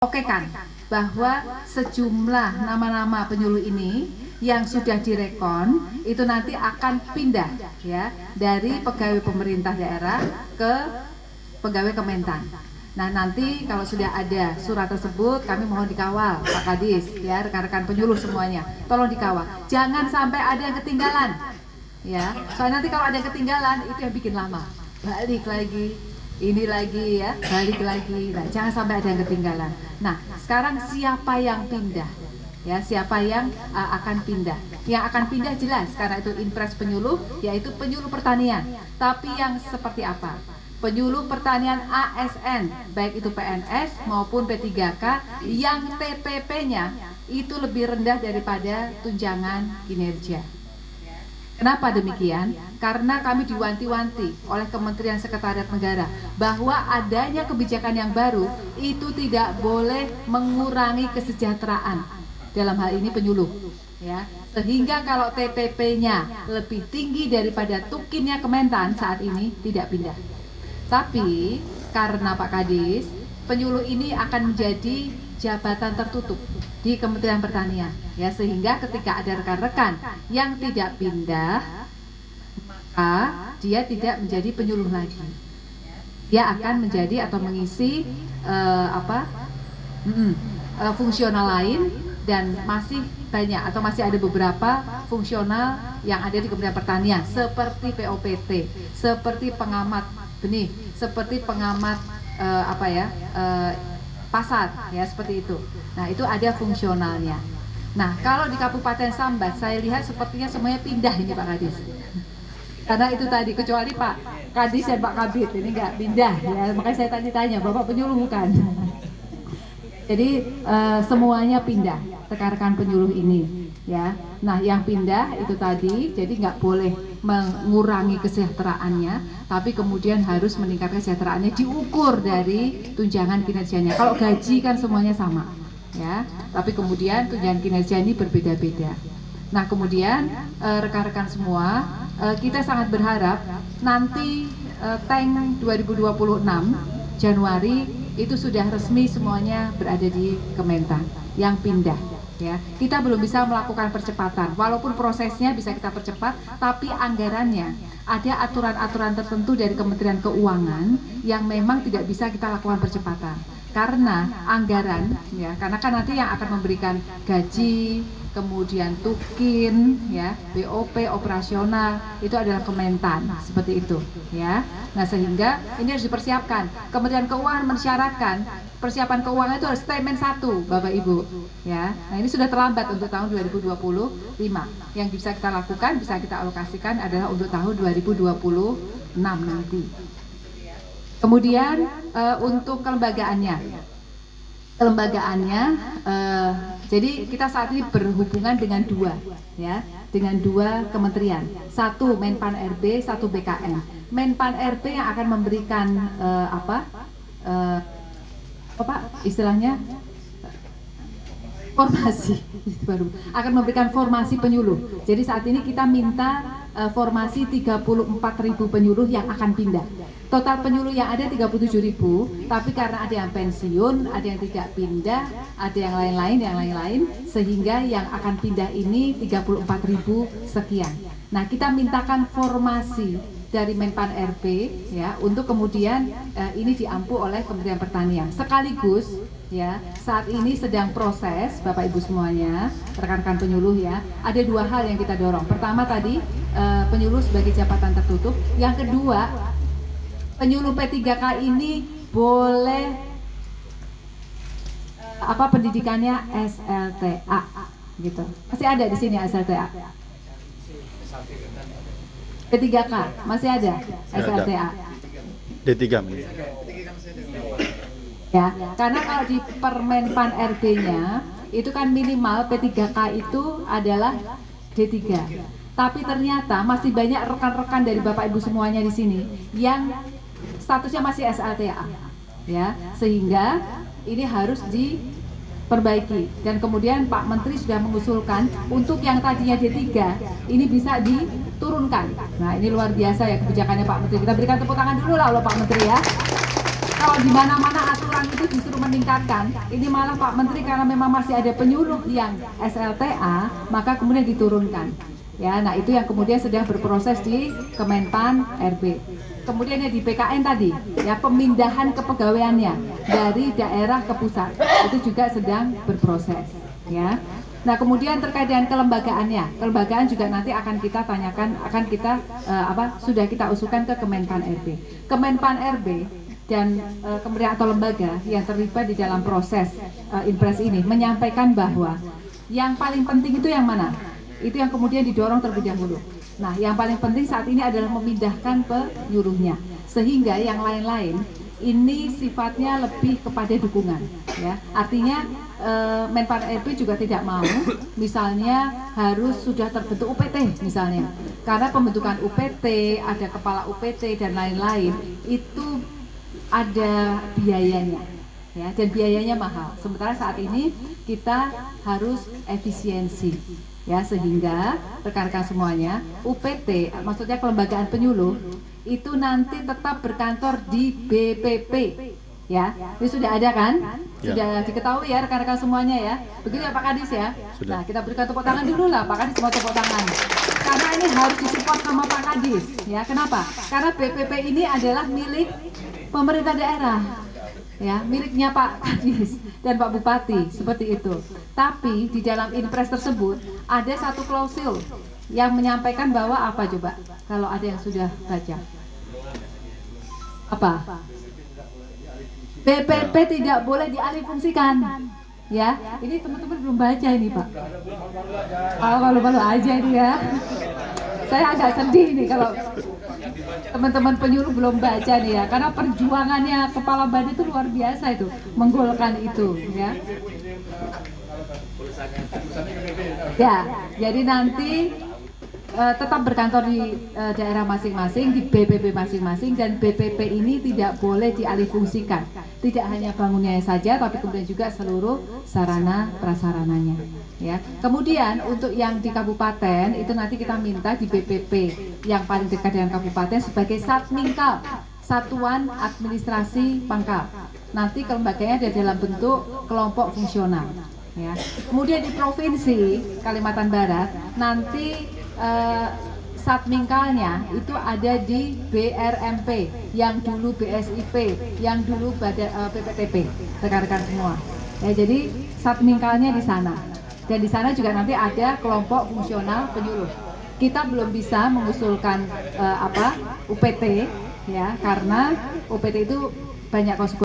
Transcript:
Oke kan, bahwa sejumlah nama-nama penyuluh ini yang sudah direkon itu nanti akan pindah ya dari pegawai pemerintah daerah ke pegawai Kementan. Nah nanti kalau sudah ada surat tersebut kami mohon dikawal Pak Kadis ya, rekan-rekan penyuluh semuanya tolong dikawal, jangan sampai ada yang ketinggalan ya, soalnya nanti kalau ada yang ketinggalan itu yang bikin lama, balik lagi ini lagi ya, balik lagi. Nah, jangan sampai ada yang ketinggalan. Nah, sekarang siapa yang pindah? Ya, siapa yang akan pindah? Yang akan pindah jelas karena itu impres penyuluh, yaitu penyuluh pertanian. Tapi yang seperti apa? Penyuluh pertanian ASN, baik itu PNS maupun P3K yang TPP-nya itu lebih rendah daripada tunjangan kinerja. Kenapa demikian? Karena kami diwanti-wanti oleh Kementerian Sekretariat Negara bahwa adanya kebijakan yang baru itu tidak boleh mengurangi kesejahteraan dalam hal ini penyuluh ya. Sehingga kalau TPP-nya lebih tinggi daripada tukinnya Kementan saat ini tidak pindah. Tapi karena Pak Kadis, penyuluh ini akan menjadi jabatan tertutup di Kementerian Pertanian ya, sehingga ketika ada rekan-rekan yang tidak pindah maka dia tidak menjadi penyuluh lagi, dia akan menjadi atau mengisi fungsional lain, dan masih banyak atau masih ada beberapa fungsional yang ada di Kementerian Pertanian seperti POPT, seperti pengamat benih, seperti pengamat pasar ya, seperti itu. Nah itu ada fungsionalnya. Nah kalau di Kabupaten Sambas saya lihat sepertinya semuanya pindah ini Pak Kadis, karena itu tadi kecuali Pak Kadis dan Pak Kabit ini nggak pindah ya, makanya saya tanya-tanya Bapak penyuluh bukan. Jadi semuanya pindah rekan-rekan penyuluh ini ya. Nah yang pindah itu tadi jadi nggak boleh mengurangi kesejahteraannya, tapi kemudian harus meningkatkan kesejahteraannya diukur dari tunjangan kinerjanya. Kalau gaji kan semuanya sama ya, tapi kemudian tunjangan kinerja ini berbeda-beda. Nah kemudian rekan-rekan semua, kita sangat berharap nanti tank 2026 Januari itu sudah resmi semuanya berada di Kementan yang pindah ya. Kita belum bisa melakukan percepatan, walaupun prosesnya bisa kita percepat, tapi anggarannya ada aturan-aturan tertentu dari Kementerian Keuangan yang memang tidak bisa kita lakukan percepatan karena anggaran ya, karena kan nanti yang akan memberikan gaji, kemudian tukin ya, BOP operasional itu adalah Kementan, seperti itu ya. Nah sehingga ini harus dipersiapkan. Kementerian Keuangan mensyaratkan persiapan keuangan itu harus statement 1 Bapak Ibu ya. Nah ini sudah terlambat untuk tahun 2025. Yang bisa kita lakukan, bisa kita alokasikan adalah untuk tahun 2026 nanti. Kemudian untuk kelembagaannya, jadi kita saat ini berhubungan dengan dengan dua kementerian, satu Menpan RB, satu BKN. Menpan RB yang akan memberikan istilahnya formasi akan memberikan formasi penyuluh. Jadi saat ini kita minta formasi 34.000 penyuluh yang akan pindah. Total penyuluh yang ada 37.000, tapi karena ada yang pensiun, ada yang tidak pindah, ada yang lain-lain, sehingga yang akan pindah ini 34.000 sekian. Nah, kita mintakan formasi dari Menpan RB ya, untuk kemudian ini diampu oleh Kementerian Pertanian. Sekaligus ya, saat ini sedang proses Bapak Ibu semuanya, rekan-rekan penyuluh ya, ada dua hal yang kita dorong. Pertama tadi penyuluh sebagai jabatan tertutup, yang kedua penyuluh P3K ini boleh pendidikannya SLTA gitu. Masih ada di sini SLTA. P3K masih ada SLTA. D3 ya, karena kalau di Permenpan RB-nya itu kan minimal P3K itu adalah D3. Tapi ternyata masih banyak rekan-rekan dari Bapak Ibu semuanya di sini yang statusnya masih SLTA ya, sehingga ini harus diperbaiki. Dan kemudian Pak Menteri sudah mengusulkan untuk yang tadinya D3 ini bisa diturunkan. Nah ini luar biasa ya kebijakannya Pak Menteri, kita berikan tepuk tangan dulu lah loh Pak Menteri ya. kalau di mana-mana aturan itu justru meningkatkan, ini malah Pak Menteri karena memang masih ada penyuluh yang SLTA, maka kemudian diturunkan. Ya, nah itu yang kemudian sedang berproses di Kemenpan RB. Kemudian yang di PKN tadi, ya pemindahan kepegawaiannya dari daerah ke pusat itu juga sedang berproses. Ya, nah kemudian terkait dengan kelembagaannya, kelembagaan juga nanti akan kita tanyakan, akan kita sudah kita usulkan ke Kemenpan RB. Kemenpan RB dan kementerian atau lembaga yang terlibat di dalam proses Inpres ini menyampaikan bahwa yang paling penting itu yang mana? Itu yang kemudian didorong terlebih dahulu. Nah, yang paling penting saat ini adalah memindahkan penyuluhnya, sehingga yang lain-lain ini sifatnya lebih kepada dukungan. Ya, artinya Menpan RB juga tidak mau, misalnya harus sudah terbentuk UPT misalnya, karena pembentukan UPT, ada kepala UPT dan lain-lain itu ada biayanya. Ya, dan biayanya mahal. Sementara saat ini kita harus efisiensi, ya, sehingga rekan-rekan semuanya UPT, maksudnya kelembagaan penyuluh itu nanti tetap berkantor di BPP, ya. Ini sudah ada kan? Sudah diketahui ya rekan-rekan semuanya ya. Begitu ya Pak Kadis ya. Sudah. Nah, kita berikan tepuk tangan dulu lah Pak Kadis, semua tepuk tangan. Karena ini harus disupport sama Pak Kadis, ya. Kenapa? Karena BPP ini adalah milik pemerintah daerah, ya, miliknya Pak Kadis dan Pak Bupati, seperti itu. Tapi di dalam Inpres tersebut ada satu klausul yang menyampaikan bahwa apa coba? Kalau ada yang sudah baca, apa? BPP tidak boleh dialihfungsikan. Ya, ini teman-teman belum baca ini Pak. Malu-malu aja ini ya. Saya agak sedih nih kalau teman-teman penyuluh belum baca nih ya, karena perjuangannya Kepala BAD itu luar biasa itu, menggolkan itu ya. Ya, jadi nanti tetap berkantor di daerah masing-masing, di BPP masing-masing, dan BPP ini tidak boleh dialihfungsikan. Tidak hanya bangunannya saja, tapi kemudian juga seluruh sarana prasarananya. Ya. Kemudian untuk yang di kabupaten itu nanti kita minta di BPP yang paling dekat dengan kabupaten sebagai Satmingkal, Satuan Administrasi Pangkal. Nanti kelembagaannya ada dalam bentuk kelompok fungsional. Ya. Kemudian di provinsi Kalimantan Barat nanti Satmingkalnya itu ada di BRMP, yang dulu BSIP, yang dulu PPTP, rekan-rekan semua. Ya, jadi Satmingkalnya di sana. Dan di sana juga nanti ada kelompok fungsional penyuluh. Kita belum bisa mengusulkan UPT, ya, karena UPT itu banyak konsekuensi.